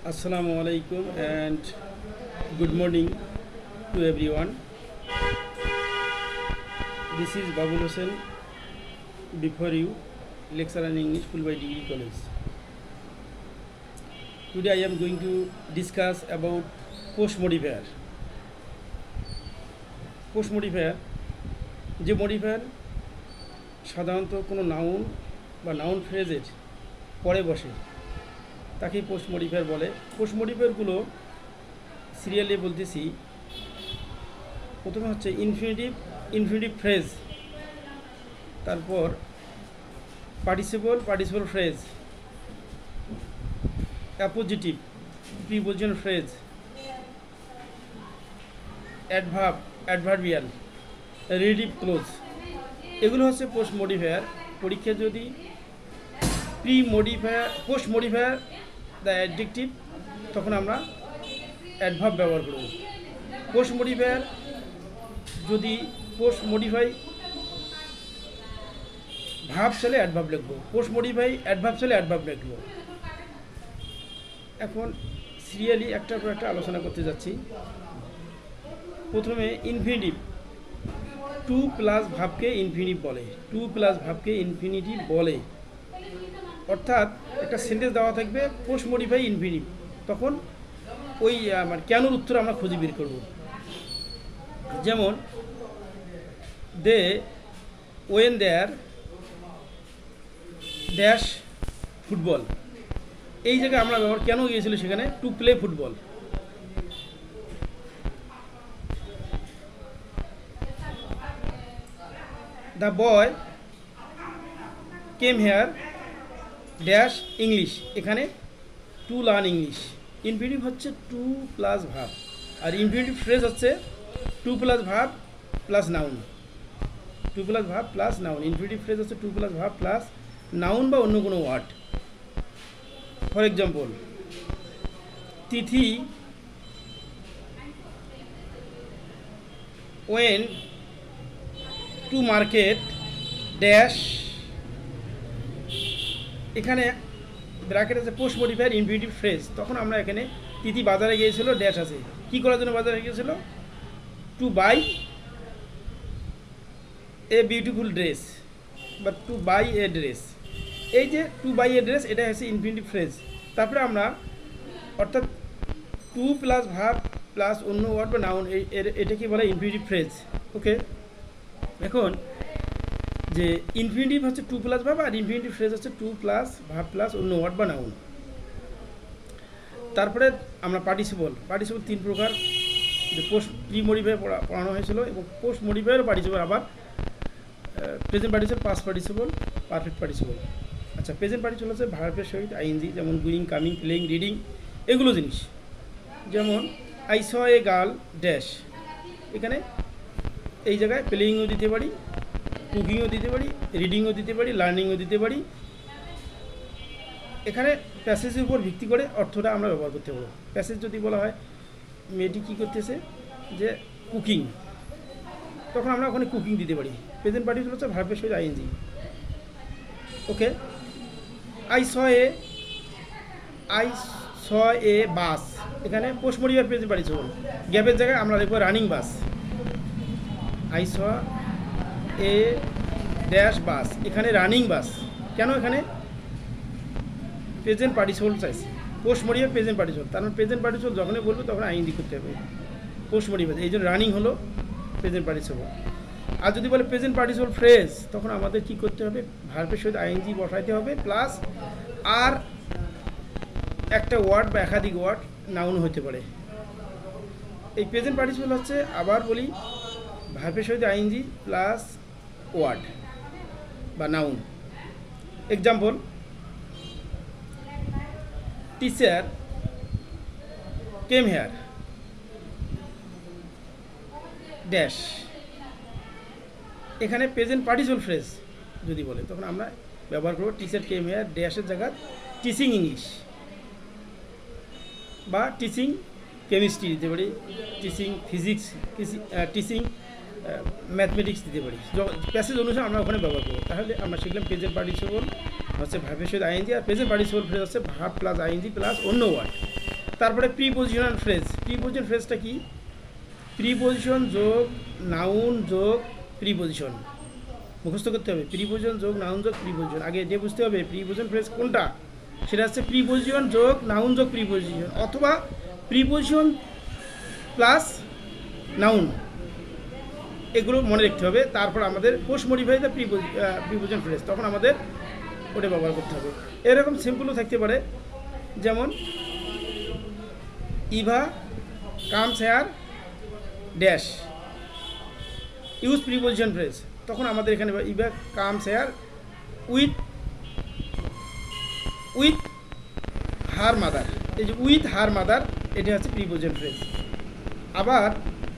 Assalamu alaikum and good morning to everyone. This is Babul Hossain before you, lecturer in English, Fulbright Degree College. Today I am going to discuss about post modifier. Post modifier যে modifier সাধারণত কোনো noun বা noun ফ্রেজের পরে বসে তাকেই post modifier বলে। Post মডিফায়ারগুলো serially বলতেছি। প্রথমে হচ্ছে ইনফিনিটিভ ফ্রেজ, তারপর participle phrase, appositive preposition phrase, adverbial, relative close, এগুলো হচ্ছে পোস্ট মডিফায়ার। পরীক্ষায় যদি পোস্ট মডিফায়ার দ্য অ্যাডজেক্টিভ, তখন আমরা অ্যাডভার্ব ব্যবহার করব। পোস্ট মডিফায়ার যদি পোস্ট মডিফাই ভার্ব চাইলে অ্যাডভার্ব লিখব, পোস্ট মডিফাই অ্যাডভার্ব চাইলে অ্যাডভার্ব লিখব। এখন সিরিয়ালি একটার পর একটা আলোচনা করতে যাচ্ছি। প্রথমে ইনফিনিটিভ, টু প্লাস ভাবকে ইনফিনিটিভ বলে, টু প্লাস ভাবকে ইনফিনিটিভ বলে। অর্থাৎ একটা সেন্টেন্স দেওয়া থাকবে পোস্ট মডিফাই ইনফিনিটিভ, তখন ওই মানে কেনর উত্তর আমরা খুঁজে বের করব। যেমন they went there dash football, এই জায়গায় আমরা ব্যবহার কেন গিয়েছিল সেখানে to play football. The boy came here dash English, এখানে টু লার্ন ইংলিশ। ইনফিনিটিভ হচ্ছে টু প্লাস ভার্ব, আর ইনফিনিটিভ ফ্রেজ হচ্ছে to plus verb plus noun, to plus verb plus noun. Infinitive phrase হচ্ছে to plus verb plus noun বা অন্য কোনো word. For example, Tithi went to market dash, এখানে bracket আছে post modifier infinitive phrase. তখন আমরা এখানে তিথি বাজারে গিয়েছিল ড্যাশ আছে, কী করার জন্য বাজারে গিয়েছিল? To buy a beautiful dress বা টু বাই এ ড্রেস। এই যে টু বাই এ ড্রেস, এটা হচ্ছে ইনফিনিটিভ ফ্রেজ। তারপরে আমরা অর্থাৎ টু প্লাস ভার্ব প্লাস অন্য ওয়ার্ড বা নাউন, এটা কি বলে? Infinitive phrase. ওকে, এখন যে ইনফিনিটিভ হচ্ছে টু প্লাস ভার্ব আর ইনফিনিটিভ ফ্রেজ হচ্ছে টু প্লাস ভার্ব প্লাস অন্য ওয়ার্ড বা নাউন। তারপরে আমরা পার্টিসিপল তিন প্রকার, যে পোস্ট প্রি মডিফায়ার পড়ানো হয়েছিল, এবং পোস্ট মডিফায়ার পার্টিসিপল আবার present participle, past participle, perfect participle. আচ্ছা, প্রেজেন্ট পার্টিসিপল হচ্ছে ভার্বের সহিত আইএনজি, যেমন গোয়িং, কামিং, প্লেইং, রিডিং, এগুলো জিনিস। যেমন I saw a girl dash, এখানে এই জায়গায় প্লেইংও দিতে পারি, কুকিংও দিতে পারি, রিডিংও দিতে পারি, লার্নিংও দিতে পারি। এখানে প্যাসেজের উপর ভিত্তি করে অর্থটা আমরা ব্যবহার করতে পারবো। প্যাসেজ যদি বলা হয় মেয়েটি কী করতেছে, যে কুকিং, তখন আমরা ওখানে কুকিং দিতে পারি। প্রেজেন্ট পার্টিসিপল হচ্ছে ভার্বের সহিত আইএনজি। ওকে, আই স এ বাস, এখানে পোস্ট মডিফায়ার প্রেজেন্ট পার্টিসিপল, গ্যাপের জায়গায় আমরা লিখবো running bus. I saw a dash bus, এখানে রানিং বাস। কেন? এখানে প্রেজেন্ট পার্টিসিপল চাইছে, পোস্ট মডিফায়ার প্রেজেন্ট পার্টিসিপল, তার মানে প্রেজেন্ট পার্টিসিপল যখনই বলবো তখন আইএনজি করতে হবে পোস্ট মডিফায়ার, এই জন্য রানিং হলো প্রেজেন্ট পার্টিসিপল। আর যদি বলে প্রেজেন্ট পার্টিসিপল ফ্রেজ, তখন আমাদের কি করতে হবে? ভার্বের সহিত আইএনজি বসাইতে হবে, প্লাস আর একটা ওয়ার্ড বা একাধিক ওয়ার্ড নাউন হতে পারে। এই প্রেজেন্ট পার্টিসিপল হচ্ছে, আবার বলি, ভার্বের সহিত আইএনজি প্লাস ওয়ার্ড বা noun. Example, teacher came here dash, এখানে প্রেজেন্ট পার্টিসিপল ফ্রেজ যদি বলে, তখন আমরা ব্যবহার করব টিচার কেম হেয়ার ড্যাশের জায়গায় টিচিং ইংলিশ বা টিচিং কেমিস্ট্রি দিতে পারি, টিচিং ফিজিক্স, টিচিং ম্যাথমেটিক্স দিতে পারি। প্যাসেজ অনুসারে আমরা ওখানে ব্যবহার করবো। তাহলে আমরা শিখলাম প্রেজেন্ট পার্টিসিপল হচ্ছে ভার্বের সহিত আইএনজি, আর প্রেজেন্ট পার্টিসিপল ফ্রেজ হচ্ছে ভার্ব প্লাস আইএনজি প্লাস অন্য ওয়ার্ড। তারপরে প্রিপোজিশনাল ফ্রেজ। প্রিপোজিশন ফ্রেজটা কি? প্রিপোজিশন যোগ নাউন যোগ প্রিপোজিশন, মুখস্থ করতে হবে। প্রিপোজিশন যোগ নাউন যোগ প্রিপোজিশন, আগে যে বুঝতে হবে প্রিপোজিশন ফ্রেজ কোনটা, সেটা হচ্ছে প্রিপোজিশন যোগ নাউন যোগ প্রিপোজিশন, অথবা প্রিপোজিশন প্লাস নাউন, এগুলো মনে রাখতে হবে। তারপর আমাদের post modify the preposition phrase, তখন আমাদের ওটা ব্যবহার করতে হবে। এরকম সিম্পলও থাকতে পারে, যেমন Eva comes here dash, use preposition phrase, তখন আমাদের এখানে Eva comes here with her mother, এই যে উইথ হার মাদার, এটা হচ্ছে প্রিপোজিশন ফ্রেজ। আবার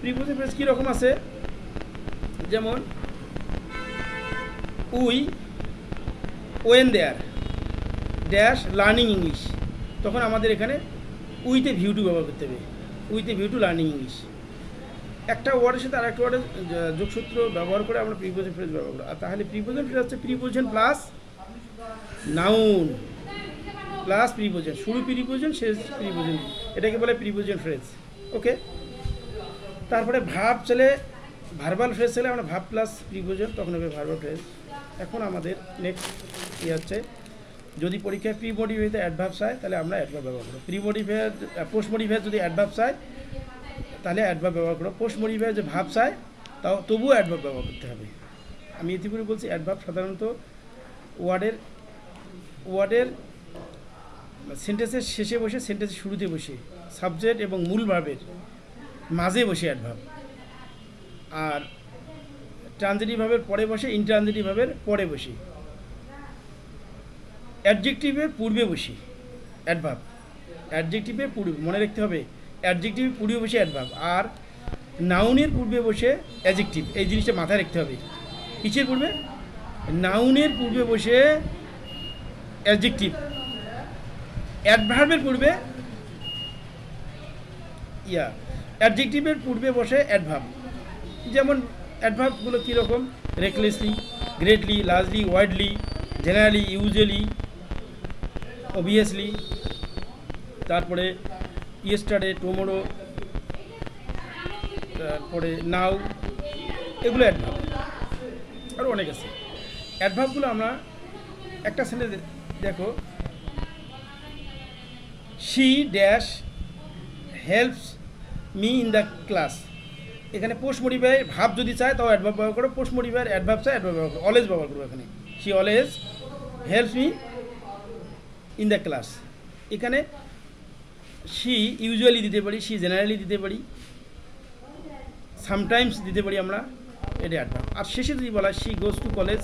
প্রিপোজিশন ফ্রেজ কীরকম আছে, যেমন when there dash learning English, তখন আমাদের এখানে উইথে ভিউ টু ব্যবহার করতে হবে, with a view to learning English. একটা ওয়ার্ডের সাথে আরেকটা ওয়ার্ডের যোগসূত্র ব্যবহার করে আমরা প্রিপোজিশন ফ্রেজ ব্যবহার করি। আর তাহলে প্রিপোজিশন ফ্রেজ হচ্ছে preposition plus noun plus preposition, শুরু প্রিপোজিশন শেষ প্রিপোজিশন, এটাকে বলে প্রিপোজিশন ফ্রেজ। ওকে, তারপরে ভার্ব চলে, ভার্বাল ফ্রেজ চলে আমরা ভার্ব প্লাস প্রিপোজিশন, তখন হবে ভার্বাল ফ্রেজ। এখন আমাদের নেক্সট কী হচ্ছে, যদি পরীক্ষায় প্রি মডিফাইতে অ্যাডভার্ব চায় তাহলে আমরা অ্যাডভার্ব ব্যবহার করব। প্রি মডিফায়ার পোস্ট মডিফায়ার যদি অ্যাডভার্ব চায় তাহলে অ্যাডভার্ব ব্যবহার করব। পোস্ট মডিফায়ার যে ভার্ব চায় তাও তবুও অ্যাডভার্ব ব্যবহার করতে হবে। আমি ইতিপূর্বে বলছি অ্যাডভার্ব সাধারণত ওয়ার্ডের সেন্টেন্সের শেষে বসে, সেন্টেন্সের শুরুতে বসে, সাবজেক্ট এবং মূল ভার্বের মাঝে বসে অ্যাডভার্ব, আর ট্রানজিটিভ ভাবের পরে বসে, ইনট্রানজিটিভ ভাবের পরে বসে, অ্যাডজেক্টিভের পূর্বে বসি অ্যাডভার্ব, অ্যাডজেক্টিভের পূর্বে মনে রাখতে হবে, অ্যাডজেক্টিভের পূর্বে বসে অ্যাডভার্ব, আর নাউনের পূর্বে বসে অ্যাডজেক্টিভ, এই জিনিসটা মাথায় রাখতে হবে। কিসের পূর্বে? নাউনের পূর্বে বসে অ্যাডজেক্টিভ, অ্যাডভার্বের পূর্বে অ্যাডজেক্টিভের পূর্বে বসে অ্যাডভার্ব। যেমন অ্যাডভার্বগুলো কীরকম, recklessly, greatly, largely, widely, generally, usually, obviously, তারপরে ইয়েস্টারডে, টুমরো, তারপরে নাও, এগুলো অ্যাডভার্ব। আরও অনেক আছে। অ্যাডভার্বগুলো আমরা একটা সেন্টেন্স দেখো, she dash helps me in the class, এখানে পোস্ট মডিফায়ার ভাব যদি চায় তাও অ্যাডভার্ব ব্যবহার করো, পোস্ট মডিফায়ার অ্যাডভার্ব চায় অ্যাডভার্ব ব্যবহার করো, অলওয়েজ ব্যবহার করবো এখানে। She always helps me in the class, এখানে শি ইউজুয়ালি দিতে পারি, শি জেনারেলি দিতে পারি, সামটাইমস দিতে পারি আমরা, এটা অ্যাডভার্ব। আর শেষে যদি বলা she goes to college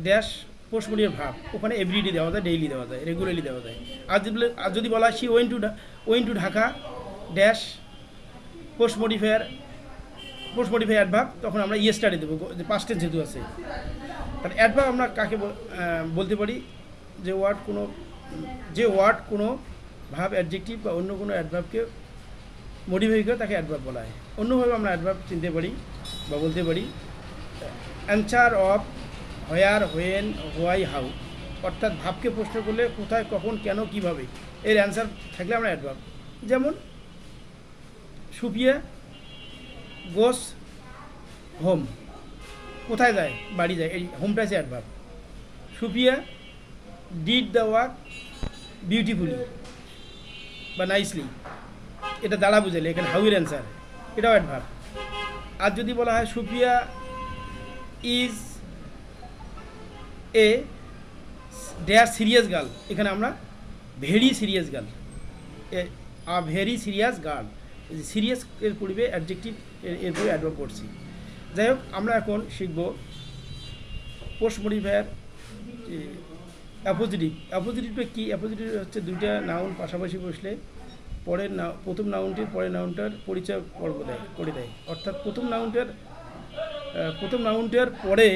dash post modifier ভাব, ওখানে এভরিডে দেওয়া যায়, ডেইলি দেওয়া যায়, রেগুলারলি দেওয়া যায়। আর যদি বলা she went to Dhaka dash post modifier adverb, তখন আমরা ইয়েস্টারডে দেবো, যে পাস্ট টেন্স যেহেতু আছে। তাহলে অ্যাডভার্ব আমরা কাকে বলতে পারি, যে ওয়ার্ড কোনো ভাব, অ্যাডজেক্টিভ বা অন্য কোনো অ্যাডভার্বকে মডিফাই করে তাকে অ্যাডভার্ব বলা হয়। অন্যভাবে আমরা অ্যাডভার্ব চিনতে পারি বা বলতে পারি answer of where, when, why, how, অর্থাৎ ভাবকে প্রশ্ন করলে কোথায়, কখন, কেন, কীভাবে, এর অ্যান্সার থাকলে আমরা অ্যাডভার্ব। যেমন সুফিয়া গোস হোম, কোথায় যায়, বাড়ি যায়, এই হোমটা আছে adverb. Sufia did the work beautifully বা নাইসলি, এটা দ্বারা বুঝালে, এখানে হাউ এর অ্যান্সার, এটাও অ্যাডভার্ব। আর যদি বলা হয় Sufia is a dash serious girl, এখানে আমরা very serious girl, a very serious girl, serious এর পূর্বে অ্যাডজেক্টিভ, এর পূর্বে অ্যাডভার্ব করছি। যাই হোক, আমরা এখন শিখব পোস্ট মডিফায়ার অ্যাপোজিটিভ। অ্যাপোজিটিভটা কী? অ্যাপোজিটিভ হচ্ছে দুইটা নাউন পাশাপাশি বসলে প্রথম নাউনটির পরের নাউনটার পরিচয় করে দেয়, অর্থাৎ প্রথম নাউনটার পরে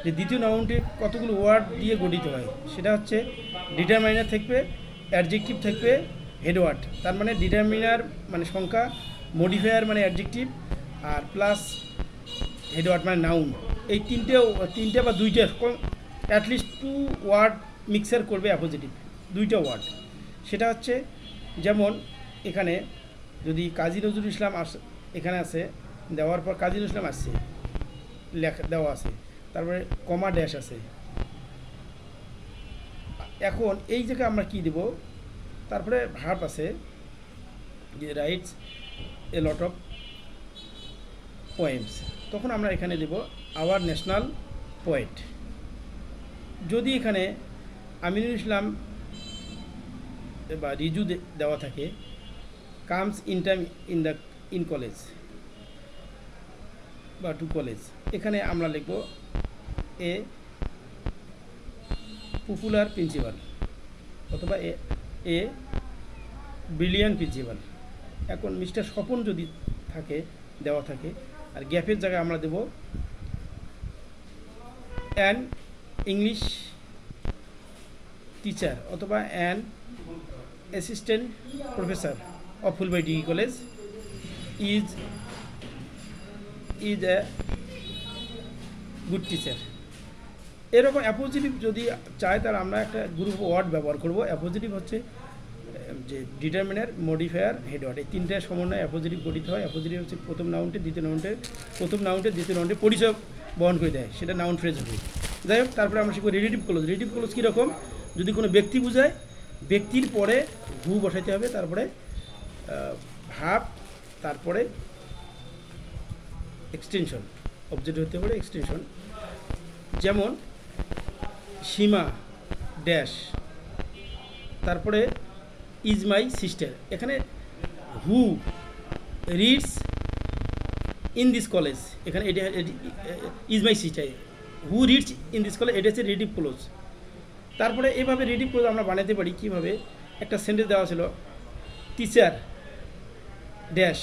যে দ্বিতীয় নাউনটি কতগুলো ওয়ার্ড দিয়ে গঠিত হয়, সেটা হচ্ছে ডিটারমাইনার থাকবে, অ্যাডজেক্টিভ থাকবে, হেডওয়ার্ড। তার মানে ডিটারমিনার মানে সংখ্যা, মডিফায়ার মানে অ্যাডজেক্টিভ, আর প্লাস হেডওয়ার্ড মানে নাউন। এই তিনটে বা দুইটা অ্যাটলিস্ট 2 ওয়ার্ড মিক্সার করবে অ্যাপোজিটিভ, দুইটা ওয়ার্ড। সেটা হচ্ছে যেমন এখানে যদি কাজী নজরুল ইসলাম এখানে আছে, দেওয়ার পর কাজী নজরুল ইসলাম আসছে, লেখা দেওয়া আছে, তারপরে কমা ড্যাশ আছে। এখন এই জায়গায় আমরা কি দেব, তারপরে ভার্ব আছে যে rights A lot of poems, তখন আমরা এখানে দেব আওয়ার ন্যাশনাল পোয়েট। যদি এখানে আমিনুল ইসলাম বা রিজু দেওয়া থাকে, comes in time in college বা টু কলেজ, এখানে আমরা লিখব এ পপুলার প্রিন্সিপাল অথবা এ ব্রিলিয়ান্ট প্রিন্সিপাল। এখন মিস্টার স্বপন যদি থাকে দেওয়া থাকে, আর গ্যাপের জায়গায় আমরা দেব অ্যান ইংলিশ টিচার অথবা an assistant professor of Phulbari degree college is a good teacher. এরকম অ্যাপোজিটিভ যদি চায় তাহলে আমরা একটা গ্রুপ ওয়ার্ড ব্যবহার করব। অ্যাপোজিটিভ হচ্ছে যে ডিটারমিনার, মডিফায়ার, হেড ওয়ার্ড, এই তিনটার সমন্বয়ে অ্যাপোজিটিভ গঠিত হয়। অ্যাপোজিটিভ হচ্ছে প্রথম নাউনটে দ্বিতীয় নাউনটে পরিচয় বহন করে দেয়, সেটা নাউন ফ্রেজ হবে। যাই হোক, তারপরে আমরা শিখবো রিলেটিভ ক্লোজ। রিলেটিভ ক্লোজ কীরকম, যদি কোনো ব্যক্তি বোঝায়, ব্যক্তির পরে হু বসাইতে হবে, তারপরে ভাব, তারপরে এক্সটেনশন, অবজেক্ট হতে পারে এক্সটেনশন। যেমন সীমা ড্যাশ, তারপরে ইজ মাই সিস্টার। এখানে হু রিডস ইন দিস কলেজ, এখানে এটা is my sister, who reads in this college, এটা হচ্ছে রিলেটিভ ক্লোজ। তারপরে এভাবে রিলেটিভ ক্লোজ আমরা বানাতে পারি কীভাবে, একটা সেন্টেন্স দেওয়া ছিল teacher dash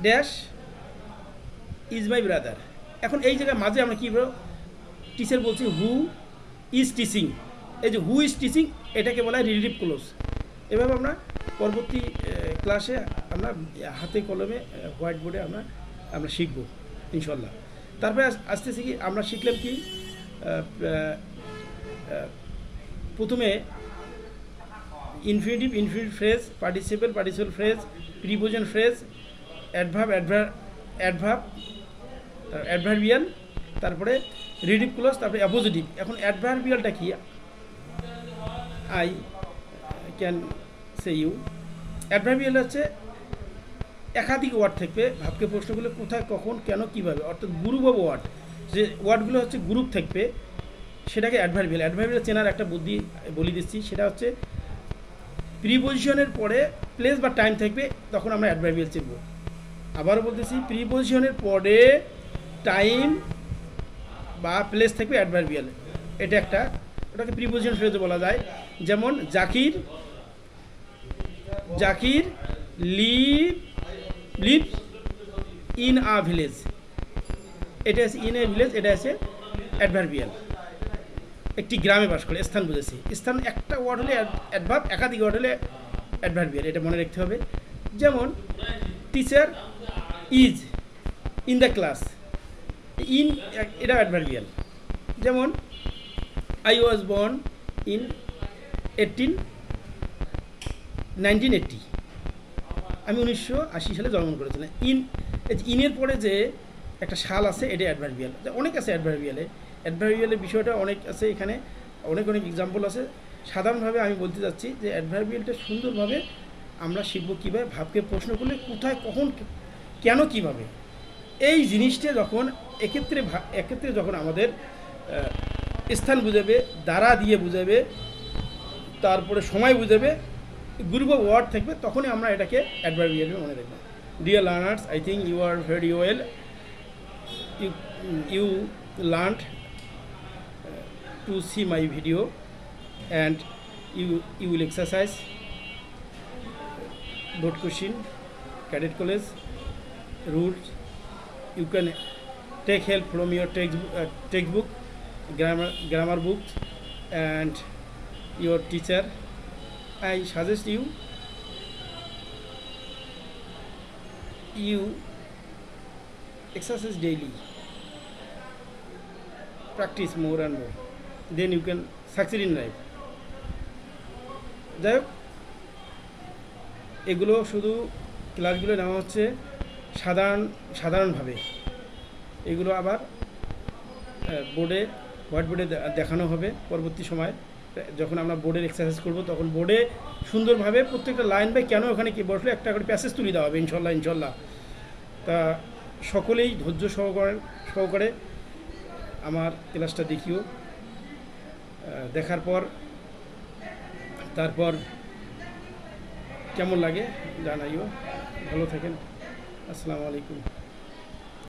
dash is my brother. এখন এই জায়গায় মাঝে আমরা কী বলবো, টিচার বলছি হু ইজ টিচিং, এই যে হু ইজ টিচিং এটাকে বলা হয় রিলেটিভ ক্লোজ। এভাবে আমরা পরবর্তী ক্লাসে আমরা হাতে কলমে হোয়াইট বোর্ডে আমরা শিখব ইনশাল্লাহ। তারপরে আসতেছি কি আমরা শিখলাম কি, প্রথমে infinitive phrase, participle phrase, preposition phrase, adverbial, তারপরে রিলেটিভ ক্লোজ, তারপরে অ্যাপোজিটিভ। এখন অ্যাডভার্বিয়ালটা কি, I can say you. Adverbial হচ্ছে একাধিক ওয়ার্ড থাকবে, ভাবকে প্রশ্নগুলো কোথায়, কখন, কেন, কীভাবে, অর্থাৎ গ্রুপ অফ ওয়ার্ড, যে ওয়ার্ডগুলো হচ্ছে গ্রুপ থাকবে সেটাকে অ্যাডভার্বিয়াল। অ্যাডভার্বিয়াল চেনার একটা বুদ্ধি বলে দিচ্ছি, সেটা হচ্ছে প্রিপোজিশনের পরে প্লেস বা টাইম থাকবে, তখন আমরা অ্যাডভার্বিয়াল চিনব। আবারও বলতেছি, প্রিপোজিশনের পরে টাইম বা প্লেস থাকবে অ্যাডভার্বিয়াল, এটা একটা, ওটাকে প্রিপোজিশন ফ্রেজও বলা যায়। যেমন Zakir live in a village, এটা আছে ইন এ ভিলেজ, এটা আছে অ্যাডভার্বিয়াল। একটি গ্রামে বাস করে, স্থান বুঝেছি, স্থান একটা ওয়ার্ড হলে অ্যাডভার্ব, একাধিক ওয়ার্ড হলে অ্যাডভার্বিয়াল, এটা মনে রাখতে হবে। যেমন teacher is in the class, in এটা অ্যাডভার্বিয়াল। যেমন আই ওয়াজ বর্ন ইন 1980, আমি 1980 সালে জন্মগ্রহণ করেছিলাম। ইনের পরে যে একটা সাল আছে এটা অ্যাডভার্বিয়াল, অনেক আছে অ্যাডভার্বিয়ালের বিষয়টা অনেক আছে, এখানে অনেক এক্সাম্পল আছে। সাধারণভাবে আমি বলতে যাচ্ছি যে অ্যাডভার্বিয়ালটা সুন্দরভাবে আমরা শিখব কীভাবে, ভাবকে প্রশ্ন করলে কোথায়, কখন, কেন, কীভাবে, এই জিনিসটা যখন এক্ষেত্রে যখন আমাদের স্থান বুঝাবে, দ্বারা দিয়ে বুঝাবে, তারপরে সময় বুঝাবে, গ্রুপ অফ ওয়ার্ড থাকবে, তখনই আমরা এটাকে অ্যাডভার্বিয়াল মনে রাখবো। Dear learners, I think you are very well, you learned to see my video, and you will exercise board question, cadet college rules. You can take help from your textbook, grammar books, and your teacher. I suggest you exercise daily, practice more and more, then you can succeed in life. যাই হোক, এগুলো শুধু ক্লাসগুলো নেওয়া হচ্ছে সাধারণভাবে। এগুলো আবার বোর্ডে, হোয়াইট বোর্ডে দেখানো হবে পরবর্তী সময়। যখন আমরা বোর্ডের এক্সারসাইজ করব তখন বোর্ডে সুন্দরভাবে প্রত্যেকটা লাইন বাই কেন ওখানে কি বসলে একটা করে প্যাসেজ তুলে দেওয়া হবে ইনশাল্লাহ। তা সকলেই ধৈর্য সহকারে আমার ক্লাসটা দেখিও, দেখার পর তারপর কেমন লাগে জানাইও। ভালো থাকেন। আসসালামু আলাইকুম।